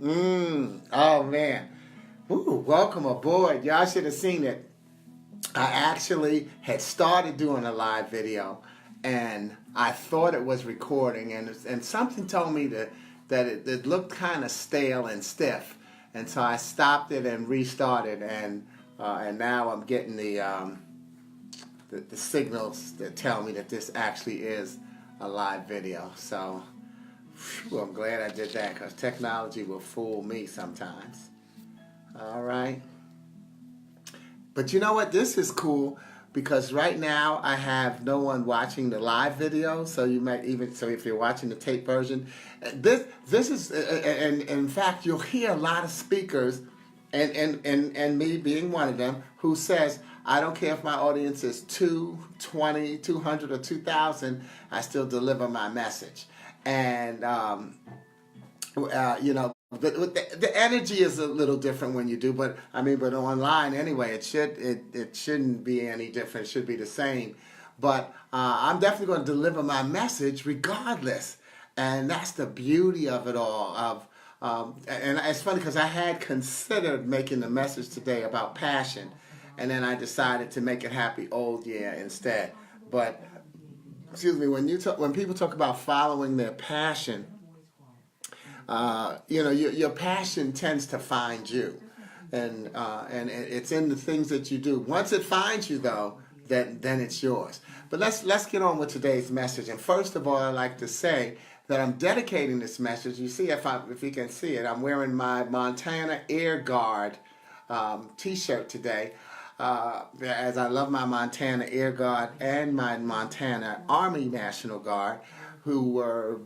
Oh man. Ooh, welcome aboard. Y'all should have seen it. I actually had started doing a live video and I thought it was recording and something told me that it looked kind of stale and stiff. And so I stopped it and restarted and now I'm getting the signals that tell me that this actually is a live video. So I'm glad I did that because technology will fool me sometimes. All right. But you know what? This is cool because right now I have no one watching the live video. So you might even, so if you're watching the tape version, this is, and in fact, you'll hear a lot of speakers and me being one of them who says, I don't care if my audience is 220, 200, or 2,000, I still deliver my message. And, you know, the energy is a little different when you do, but online anyway, it shouldn't be any different. It should be the same. But I'm definitely going to deliver my message regardless. And that's the beauty of it all. And it's funny because I had considered making the message today about passion, and then I decided to make it happy old year instead. But excuse me, when people talk about following their passion, you know, your passion tends to find you, and it's in the things that you do. Once it finds you, though, then it's yours. But let's get on with today's message. And first of all, I'd like to say that I'm dedicating this message. You see, if you can see it, I'm wearing my Montana Air Guard T-shirt today. As I love my Montana Air Guard and my Montana Army National Guard, who were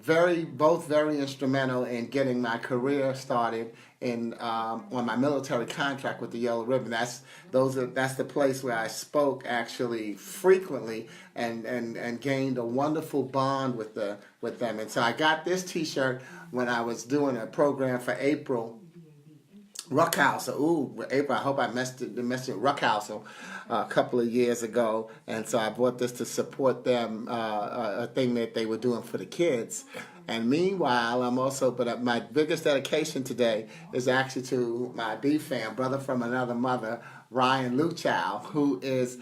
both very instrumental in getting my career started on my military contract with the Yellow Ribbon. That's the place where I spoke actually frequently and gained a wonderful bond with them. And so I got this T-shirt when I was doing a program for April Ruckhouse. April, I hope I messed it Ruckhouse a couple of years ago, and so I bought this to support them, a thing that they were doing for the kids. And meanwhile, but my biggest dedication today is actually to my B-Fam, brother from another mother, Ryan Luchow, who is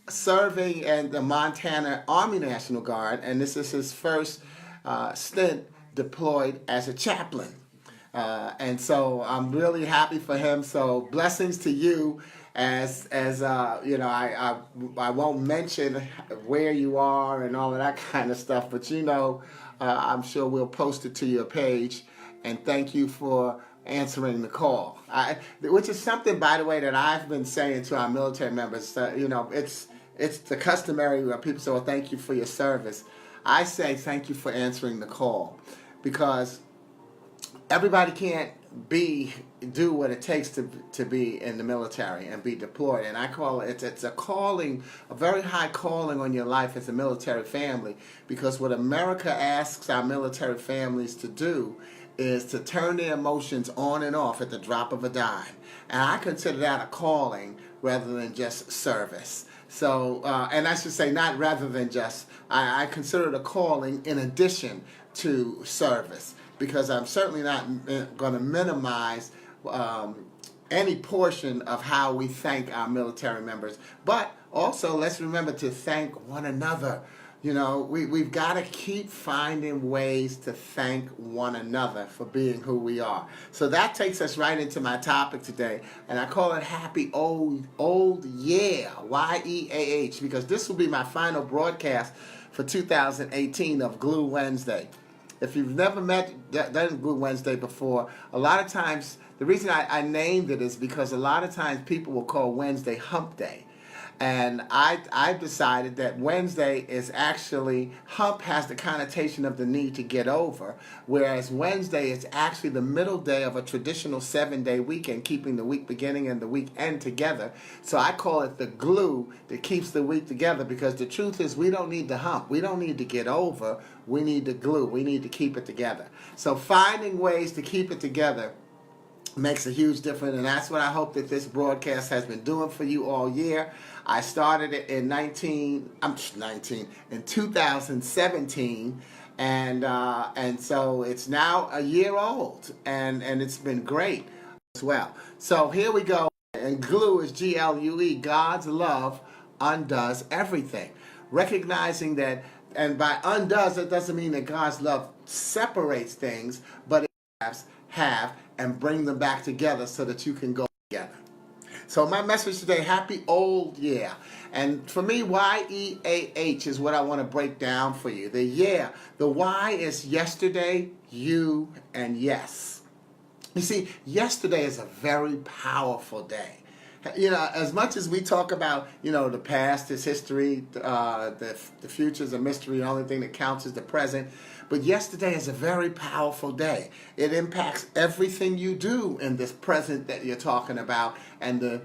serving in the Montana Army National Guard, and this is his first stint deployed as a chaplain. And so I'm really happy for him. So blessings to you, as you know, I won't mention where you are and all of that kind of stuff, but you know, I'm sure we'll post it to your page. And thank you for answering the call. Which is something, by the way, that I've been saying to our military members. You know, it's the customary where people say, well, thank you for your service. I say thank you for answering the call, because everybody can't do what it takes to be in the military and be deployed. And I call it's a calling, a very high calling on your life as a military family, because what America asks our military families to do is to turn their emotions on and off at the drop of a dime. And I consider that a calling rather than just service. So, and I should say not rather than just, I consider it a calling in addition to service, because I'm certainly not going to minimize any portion of how we thank our military members. But also, let's remember to thank one another. You know, we've got to keep finding ways to thank one another for being who we are. So that takes us right into my topic today, and I call it Happy Old Year, Y-E-A-H, because this will be my final broadcast for 2018 of Glue Wednesday. If you've never done Glue Wednesday before, a lot of times, the reason I named it is because a lot of times people will call Wednesday Hump Day. And I've decided that Wednesday is actually, hump has the connotation of the need to get over, whereas Wednesday is actually the middle day of a traditional 7-day weekend, keeping the week beginning and the week end together. So I call it the glue that keeps the week together, because the truth is we don't need to hump. We don't need to get over. We need to glue. We need to keep it together. So finding ways to keep it together makes a huge difference, and that's what I hope that this broadcast has been doing for you all year. I started it in 2017, and so it's now a year old, and it's been great as well. So here we go. And glue is GLUE. God's love undoes everything. Recognizing that, and by undoes, it doesn't mean that God's love separates things, but it have and bring them back together so that you can go together. So my message today, happy old year. And for me, YEAH is what I want to break down for you. The year, the Y is yesterday, you, and yes. You see, yesterday is a very powerful day. You know, as much as we talk about, you know, the past is history, the future is a mystery, the only thing that counts is the present. But yesterday is a very powerful day. It impacts everything you do in this present that you're talking about, and the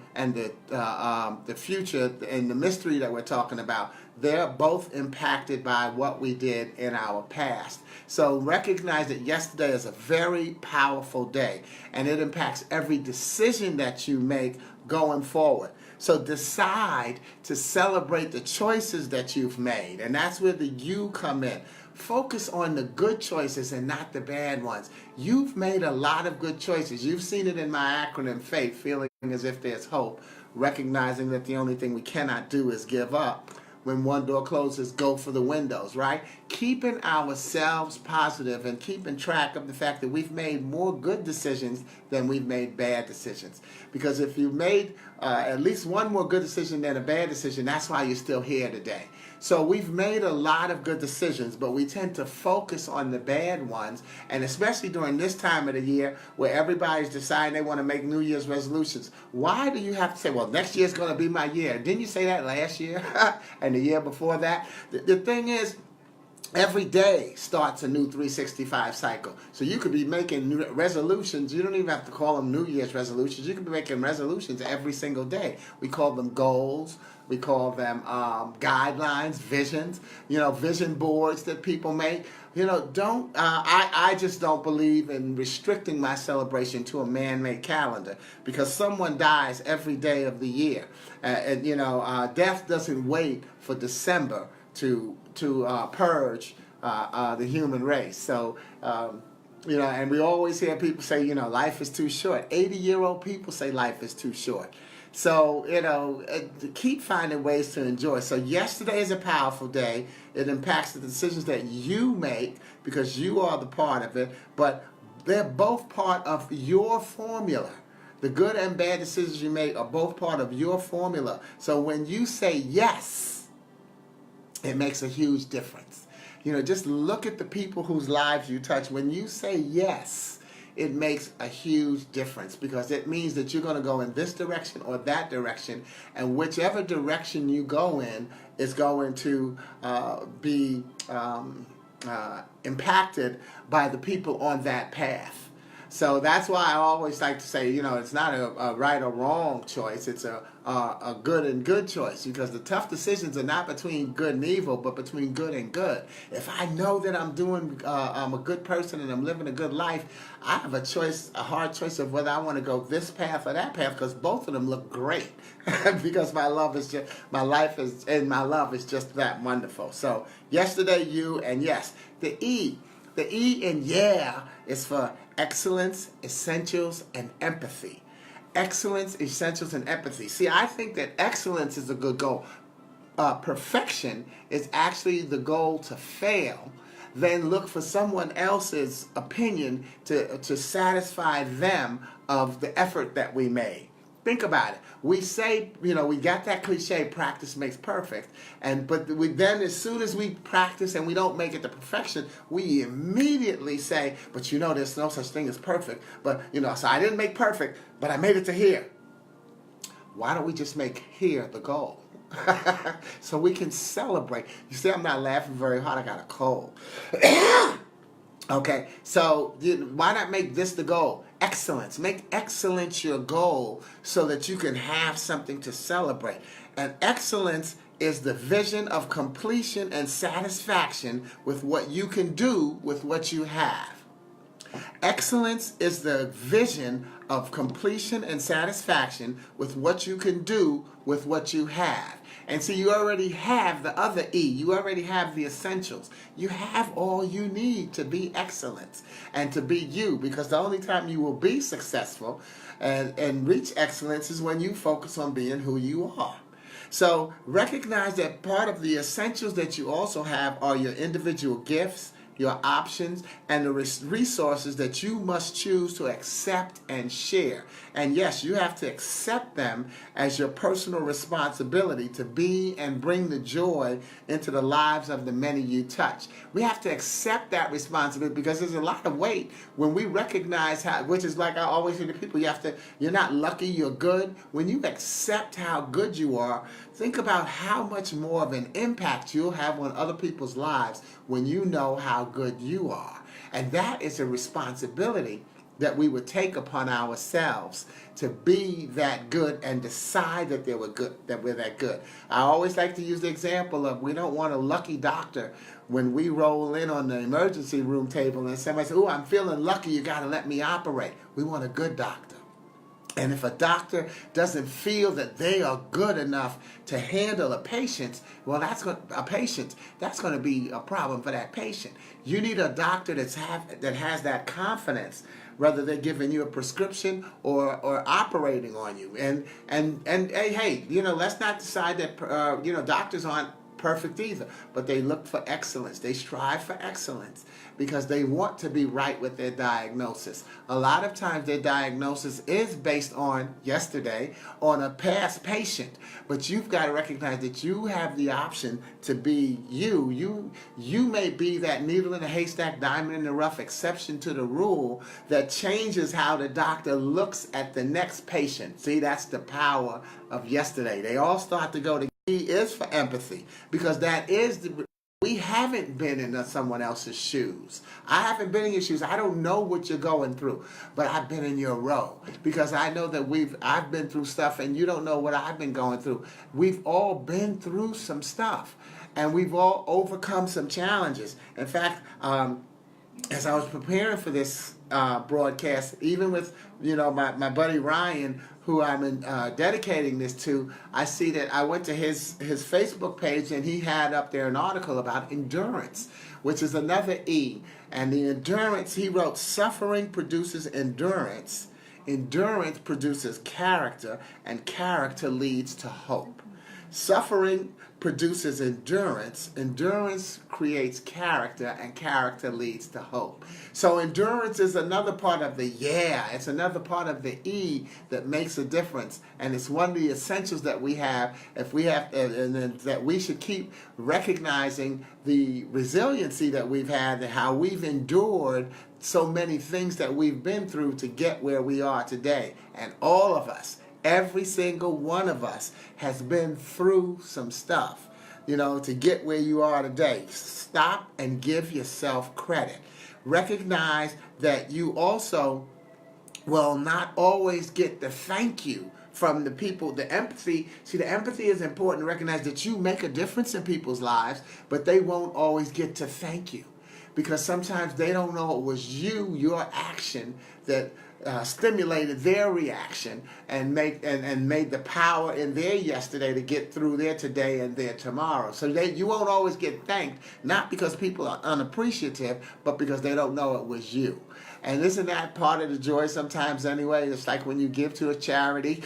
future and the mystery that we're talking about. They're both impacted by what we did in our past. So recognize that yesterday is a very powerful day, and it impacts every decision that you make going forward. So decide to celebrate the choices that you've made, and that's where the you come in. Focus on the good choices and not the bad ones. You've made a lot of good choices. You've seen it in my acronym FAITH, feeling as if there's hope, recognizing that the only thing we cannot do is give up. When one door closes, go for the windows, right? Keeping ourselves positive and keeping track of the fact that we've made more good decisions than we've made bad decisions. Because if you made at least one more good decision than a bad decision, that's why you're still here today. So we've made a lot of good decisions, but we tend to focus on the bad ones, and especially during this time of the year where everybody's deciding they want to make New Year's resolutions. Why do you have to say, well, next year's going to be my year? Didn't you say that last year and the year before that? The thing is, every day starts a new 365 cycle. So you could be making new resolutions. You don't even have to call them New Year's resolutions. You could be making resolutions every single day. We call them goals. We call them guidelines, visions, you know, vision boards that people make. You know, I just don't believe in restricting my celebration to a man-made calendar, because someone dies every day of the year. And you know, death doesn't wait for December to purge the human race. So, you know, and we always hear people say, you know, life is too short. 80-year-old people say life is too short. So, you know, keep finding ways to enjoy. So yesterday is a powerful day. It impacts the decisions that you make because you are the part of it, but they're both part of your formula. The good and bad decisions you make are both part of your formula. So when you say yes, it makes a huge difference. You know, just look at the people whose lives you touch. When you say yes, it makes a huge difference, because it means that you're going to go in this direction or that direction, and whichever direction you go in is going to be impacted by the people on that path. So that's why I always like to say, you know, it's not a right or wrong choice. It's a good and good choice, because the tough decisions are not between good and evil, but between good and good. If I know that I'm a good person and I'm living a good life, I have a choice, a hard choice of whether I want to go this path or that path, because both of them look great. Because my life is just that wonderful. So yesterday, you, and yes, the E in yeah is for excellence, essentials, and empathy. Excellence, essentials, and empathy. See, I think that excellence is a good goal. Perfection is actually the goal to fail. Then look for someone else's opinion to satisfy them of the effort that we made. Think about it. We say, you know, we got that cliche, practice makes perfect. But we then, as soon as we practice and we don't make it to perfection, we immediately say, but you know, there's no such thing as perfect. But, you know, so I didn't make perfect, but I made it to here. Why don't we just make here the goal? So we can celebrate. You see, I'm not laughing very hard. I got a cold. Okay, so why not make this the goal? Excellence. Make excellence your goal so that you can have something to celebrate. And excellence is the vision of completion and satisfaction with what you can do with what you have. Excellence is the vision of completion and satisfaction with what you can do with what you have. And so you already have the other E. You already have the essentials. You have all you need to be excellent and to be you, because the only time you will be successful and reach excellence is when you focus on being who you are. So recognize that part of the essentials that you also have are your individual gifts, your options, and the resources that you must choose to accept and share. And yes, you have to accept them as your personal responsibility to be and bring the joy into the lives of the many you touch. We have to accept that responsibility, because there's a lot of weight when we recognize how, which is like I always say to people, you're not lucky, you're good. When you accept how good you are, think about how much more of an impact you'll have on other people's lives when you know how good you are. And that is a responsibility that we would take upon ourselves, to be that good and decide that we're that good. I always like to use the example of, we don't want a lucky doctor when we roll in on the emergency room table and somebody says, "Oh, I'm feeling lucky, you got to let me operate." We want a good doctor. And if a doctor doesn't feel that they are good enough to handle a patient, well, that's going to be a problem for that patient. You need a doctor that has that confidence, whether they're giving you a prescription or operating on you. And hey, let's not decide that doctors aren't perfect either, but they look for excellence. They strive for excellence because they want to be right with their diagnosis. A lot of times their diagnosis is based on a past patient, but you've got to recognize that you have the option to be you. You may be that needle in a haystack, diamond in the rough, exception to the rule that changes how the doctor looks at the next patient. See, that's the power of yesterday. They all start to go together. E is for empathy, because we haven't been in someone else's shoes. I haven't been in your shoes. I don't know what you're going through, but I've been in your row, because I know that I've been through stuff and you don't know what I've been going through. We've all been through some stuff, and we've all overcome some challenges. In fact, as I was preparing for this broadcast, even with my buddy Ryan, who I'm dedicating this to, I see that I went to his Facebook page, and he had up there an article about endurance, which is another E. And the endurance, he wrote, suffering produces endurance, endurance produces character, and character leads to hope. Suffering produces endurance, endurance creates character, and character leads to hope. So endurance is another part of it's another part of the E that makes a difference, and it's one of the essentials that we have. And that we should keep recognizing the resiliency that we've had, and how we've endured so many things that we've been through to get where we are today. And all of us, every single one of us, has been through some stuff, to get where you are today. Stop and give yourself credit. Recognize that you also will not always get the thank you from the people. The empathy is important to recognize that you make a difference in people's lives, but they won't always get to thank you, because sometimes they don't know it was your action that stimulated their reaction and made the power in their yesterday to get through their today and their tomorrow. So you won't always get thanked, not because people are unappreciative, but because they don't know it was you. And isn't that part of the joy sometimes anyway? It's like when you give to a charity,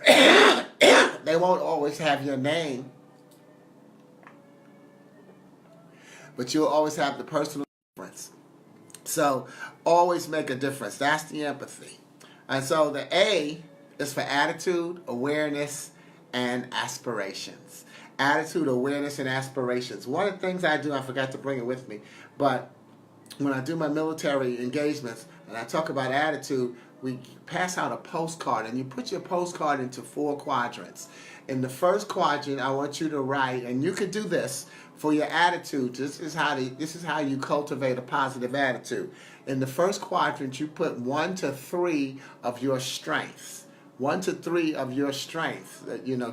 they won't always have your name, but you'll always have the personal difference. So always make a difference. That's the empathy. And so the A is for attitude, awareness, and aspirations. Attitude, awareness, and aspirations. One of the things I do, I forgot to bring it with me, but when I do my military engagements and I talk about attitude, we pass out a postcard, and you put your postcard into 4 quadrants. In the first quadrant, I want you to write, and you could do this for your attitude. This is how you cultivate a positive attitude. In the first quadrant, you put 1 to 3 of your strengths. 1 to 3 of your strengths,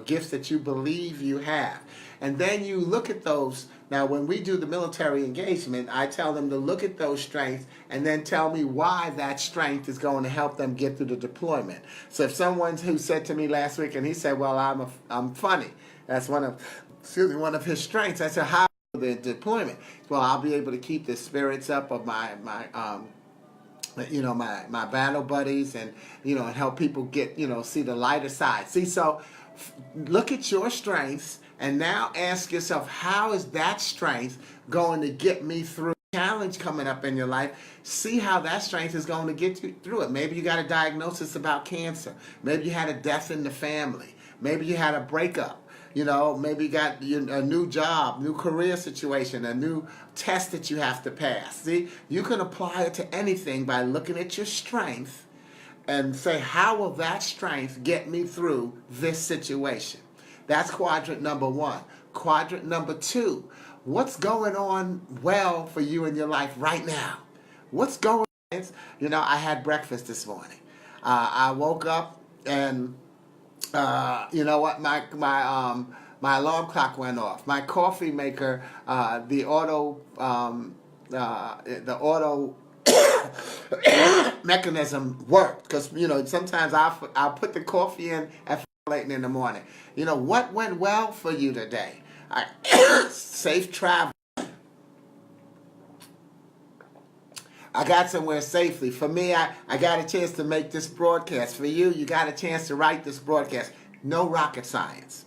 gifts that you believe you have. And then you look at those Now, when we do the military engagement, I tell them to look at those strengths and then tell me why that strength is going to help them get through the deployment. So if someone who said to me last week, and he said, well, I'm funny. That's one of his strengths. I said, how the deployment? Well, I'll be able to keep the spirits up of my battle buddies, and and help people get see the lighter side. See, so look at your strengths and now ask yourself, how is that strength going to get me through a challenge coming up in your life? See how that strength is going to get you through it. Maybe you got a diagnosis about cancer. Maybe you had a death in the family. Maybe you had a breakup. Maybe you got a new job, new career situation, a new test that you have to pass. See, you can apply it to anything by looking at your strength and say, how will that strength get me through this situation? That's quadrant number one. Quadrant number two, what's going on well for you in your life right now? What's going on? I had breakfast this morning. I woke up and you know what? My alarm clock went off. My coffee maker, the auto mechanism worked, because sometimes I'll put the coffee in at late in the morning. What went well for you today? Safe travel. I got somewhere safely. For me, I got a chance to make this broadcast. For you, you got a chance to write this broadcast. No rocket science.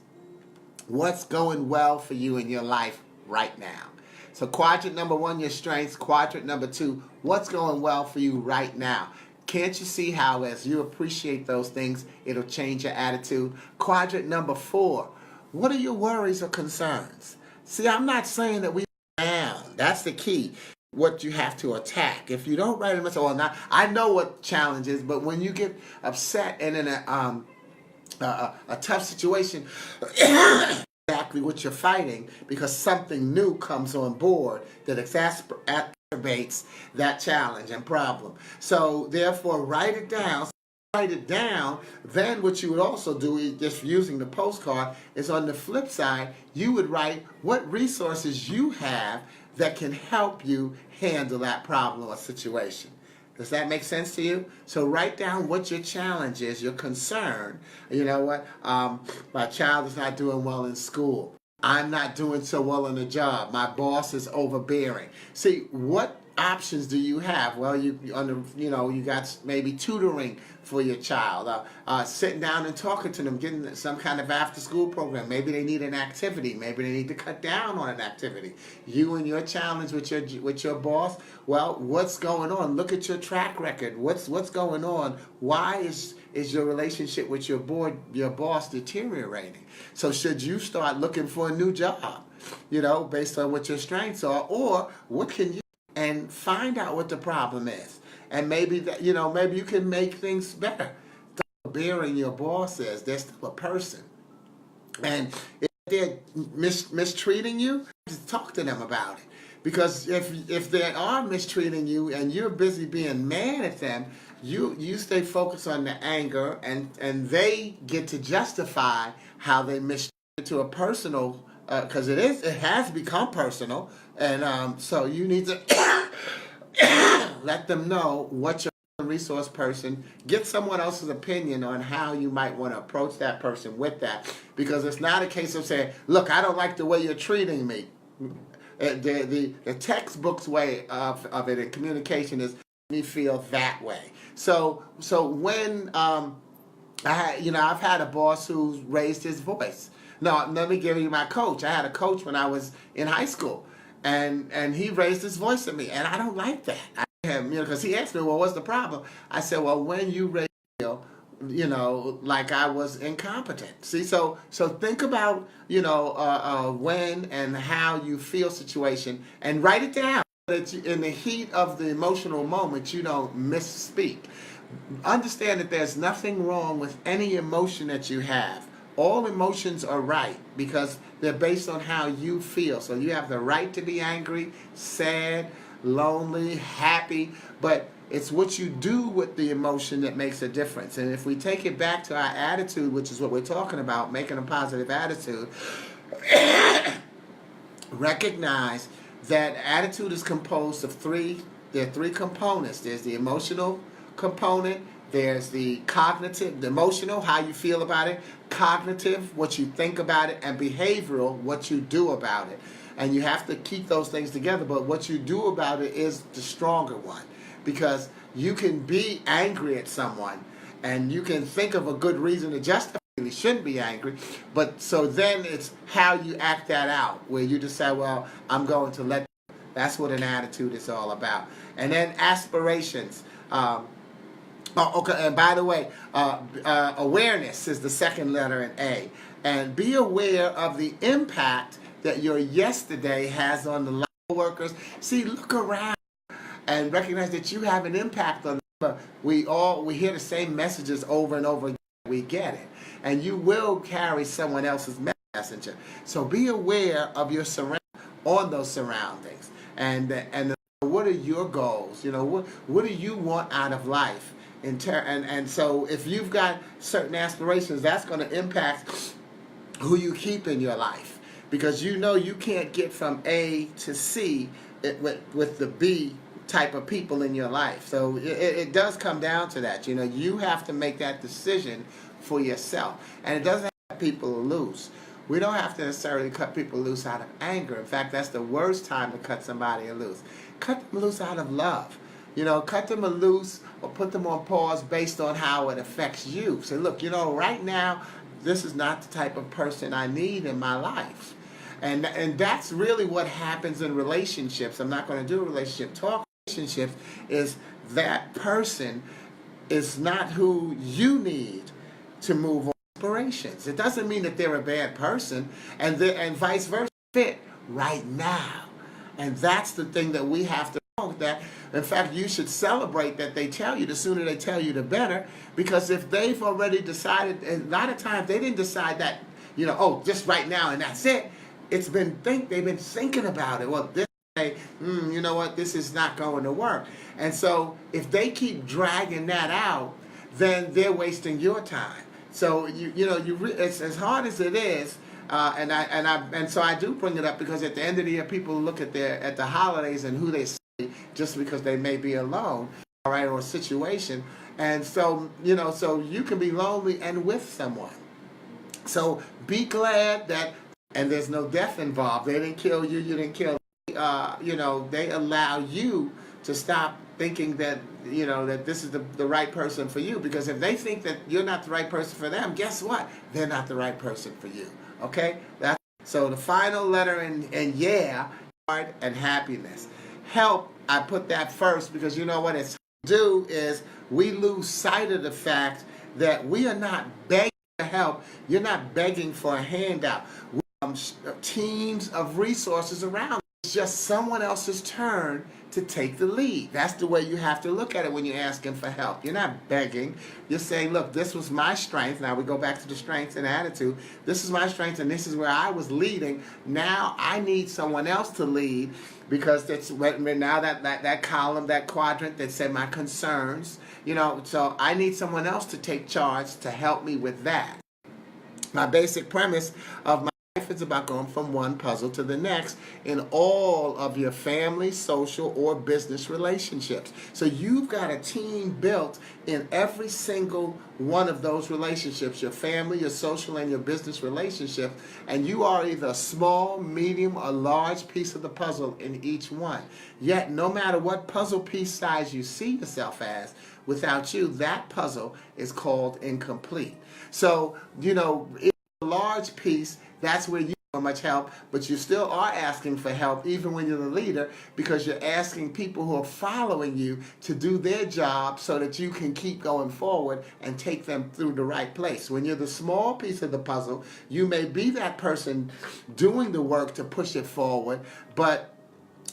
What's going well for you in your life right now? So quadrant number one, your strengths. Quadrant number two, what's going well for you right now? Can't you see how as you appreciate those things, it'll change your attitude? Quadrant number four, what are your worries or concerns? See, I'm not saying that we down. That's the key. What you have to attack. If you don't write them, say, well, now I know what challenge is, but when you get upset and in a tough situation, exactly what you're fighting, because something new comes on board that exacerbates that challenge and problem. So therefore, write it down. Write it down. Then what you would also do, is just using the postcard, is on the flip side, you would write what resources you have that can help you handle that problem or situation. Does that make sense to you? So write down what your challenge is, your concern. You know what? My child is not doing well in school. I'm not doing so well in a job. My boss is overbearing. See, what options do you have? Well, you got maybe tutoring for your child, sitting down and talking to them, getting some kind of after-school program. Maybe they need an activity. Maybe they need to cut down on an activity. You and your challenge with your boss. Well, what's going on? Look at your track record. What's going on? Why is your relationship with your boss deteriorating? So should you start looking for a new job? Based on what your strengths are, or what can you, and find out what the problem is. And maybe maybe you can make things better. Bearing your boss is, they're still a person. And if they're mistreating you, just talk to them about it. Because if they are mistreating you and you're busy being mad at them, you stay focused on the anger, and they get to justify how they mistreat to a personal, because it has become personal. And so you need to let them know what your resource person, get someone else's opinion on how you might want to approach that person with that, because it's not a case of saying, look, I don't like the way you're treating me. The textbook's way of it in communication is me feel that way. So when I've had a boss who's raised his voice. No, let me give you my coach. I had a coach when I was in high school, and he raised his voice at me, and I don't like that. Because he asked me, well, what's the problem? I said, well, when you raise like I was incompetent. See, so think about, when and how you feel situation, and write it down. That in the heat of the emotional moment, you don't misspeak. Understand that there's nothing wrong with any emotion that you have. All emotions are right because they're based on how you feel. So you have the right to be angry, sad, lonely, happy, but it's what you do with the emotion that makes a difference. And if we take it back to our attitude, which is what we're talking about, making a positive attitude, recognize that attitude is composed of there are three components. There's the emotional component, there's the cognitive, the emotional, how you feel about it, cognitive, what you think about it, and behavioral, what you do about it. And you have to keep those things together, but what you do about it is the stronger one, because you can be angry at someone and you can think of a good reason to justify you shouldn't be angry, but so then it's how you act that out, where you decide, well, I'm going to let. That's what an attitude is all about. And then aspirations. Okay, and by the way, awareness is the second letter in A. And be aware of the impact that your yesterday has on the life of workers. See, look around and recognize that you have an impact on them. We hear the same messages over and over again. We get it. And you will carry someone else's messenger. So be aware of your on those surroundings. And what are your goals? You know, what do you want out of life? And so if you've got certain aspirations, that's going to impact who you keep in your life. Because you know you can't get from A to C with the B type of people in your life. So it does come down to that. You know, you have to make that decision for yourself. And it doesn't have people loose. We don't have to necessarily cut people loose out of anger. In fact, that's the worst time to cut somebody loose. Cut them loose out of love. You know, cut them loose or put them on pause based on how it affects you. Say, look, you know, right now, this is not the type of person I need in my life. And that's really what happens in relationships. I'm not going to do a relationship talk. Relationships is that person is not who you need to move on. Aspirations. It doesn't mean that they're a bad person, and vice versa. Fit right now. And that's the thing that we have to know with that. In fact, you should celebrate that they tell you. The sooner they tell you, the better. Because if they've already decided, and a lot of times they didn't decide that, you know, oh, just right now and that's it. They've been thinking about it. Well, this day, you know what, this is not going to work. And so if they keep dragging that out, then they're wasting your time. So it's as hard as it is. And so I do bring it up because at the end of the year, people look at the holidays and who they see just because they may be alone, all right, or a situation, and so so you can be lonely and with someone. So be glad that, and there's no death involved. They didn't kill you. You didn't kill. They allow you to stop thinking that that this is the right person for you, because if they think that you're not the right person for them, guess what? They're not the right person for you. Okay? So the final letter in yeah, heart and happiness. Help, I put that first because you know what it's do is we lose sight of the fact that we are not begging for help. You're not begging for a handout. We have teams of resources around. It's just someone else's turn to take the lead. That's the way you have to look at it when you're asking for help. You're not begging. You're saying, look, this was my strength. Now we go back to the strengths and attitude. This is my strength and this is where I was leading. Now I need someone else to lead, because that's now that column, that quadrant that said my concerns, so I need someone else to take charge to help me with that. My basic premise of my life is about going from one puzzle to the next in all of your family, social, or business relationships. So you've got a team built in every single one of those relationships, your family, your social, and your business relationship, and you are either a small, medium, or large piece of the puzzle in each one. Yet, no matter what puzzle piece size you see yourself as, without you, that puzzle is called incomplete. So, it's a large piece. That's where you don't much help, but you still are asking for help even when you're the leader, because you're asking people who are following you to do their job so that you can keep going forward and take them through the right place. When you're the small piece of the puzzle, you may be that person doing the work to push it forward, but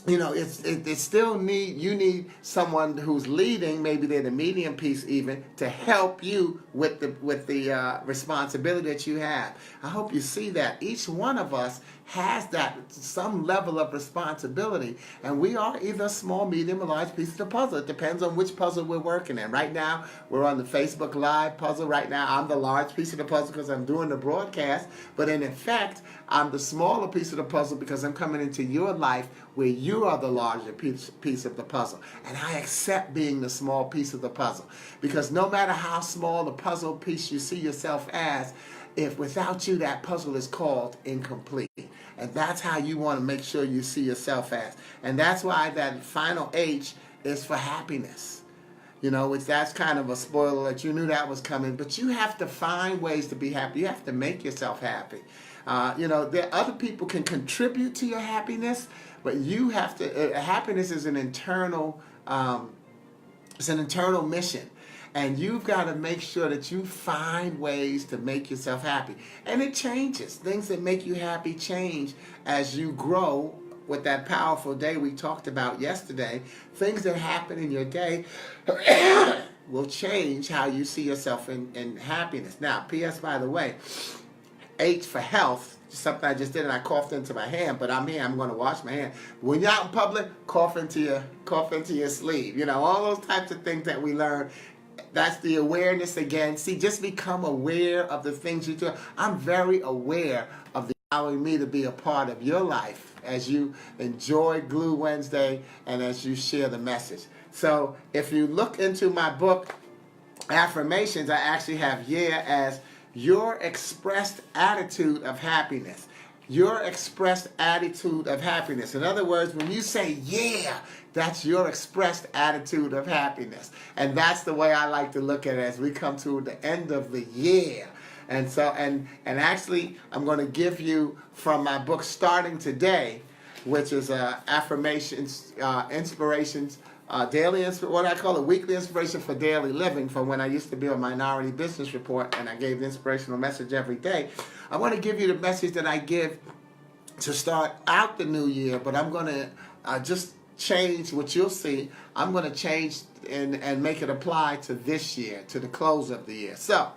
it still you need someone who's leading. Maybe they're the medium piece even, to help you with the responsibility that you have. I hope you see that each one of us has that some level of responsibility, and we are either a small, medium, or large piece of the puzzle. It depends on which puzzle we're working in. Right now, we're on the Facebook Live puzzle. Right now, I'm the large piece of the puzzle because I'm doing the broadcast, but in effect, I'm the smaller piece of the puzzle because I'm coming into your life where you are the larger piece of the puzzle. And I accept being the small piece of the puzzle, because no matter how small the puzzle piece you see yourself as, if without you, that puzzle is called incomplete. And that's how you want to make sure you see yourself as. And that's why that final H is for happiness. You know, which that's kind of a spoiler that you knew that was coming. But you have to find ways to be happy. You have to make yourself happy. You know, other people can contribute to your happiness, but you have to. Happiness is an internal. It's an internal mission. And you've got to make sure that you find ways to make yourself happy. And it changes. Things that make you happy change as you grow with that powerful day we talked about yesterday. Things that happen in your day will change how you see yourself in happiness. Now, P.S. by the way, H for health, something I just did and I coughed into my hand, but I'm here, I'm going to wash my hand. When you're out in public, cough into your sleeve. You know, all those types of things that we learn. That's the awareness again. See, just become aware of the things you do. I'm very aware of allowing me to be a part of your life as you enjoy Glue Wednesday and as you share the message. So if you look into my book, Affirmations, I actually have yeah as your expressed attitude of happiness. Your expressed attitude of happiness. In other words, when you say yeah, that's your expressed attitude of happiness. And that's the way I like to look at it as we come to the end of the year. And so, and actually, I'm going to give you from my book starting today, which is Affirmations, Inspirations, daily, what I call a weekly inspiration for daily living, from when I used to be a Minority Business Report and I gave the inspirational message every day. I want to give you the message that I give to start out the new year, but I'm going to just change what you'll see. I'm going to change and make it apply to this year, to the close of the year. So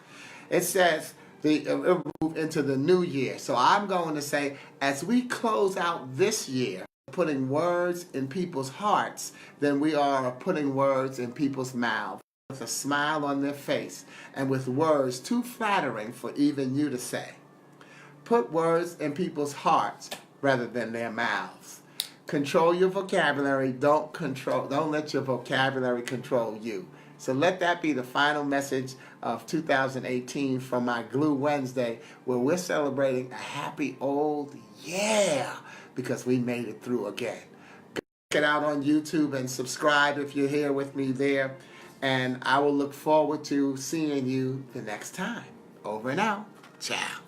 it says, it'll move into the new year. So I'm going to say, as we close out this year, putting words in people's hearts than we are putting words in people's mouths, with a smile on their face and with words too flattering for even you to say. Put words in people's hearts rather than their mouths. Control your vocabulary. Don't let your vocabulary control you. So let that be the final message of 2018 from my Glue Wednesday, where we're celebrating a happy old year because we made it through again. Check it out on YouTube and subscribe if you're here with me there. And I will look forward to seeing you the next time. Over and out. Ciao.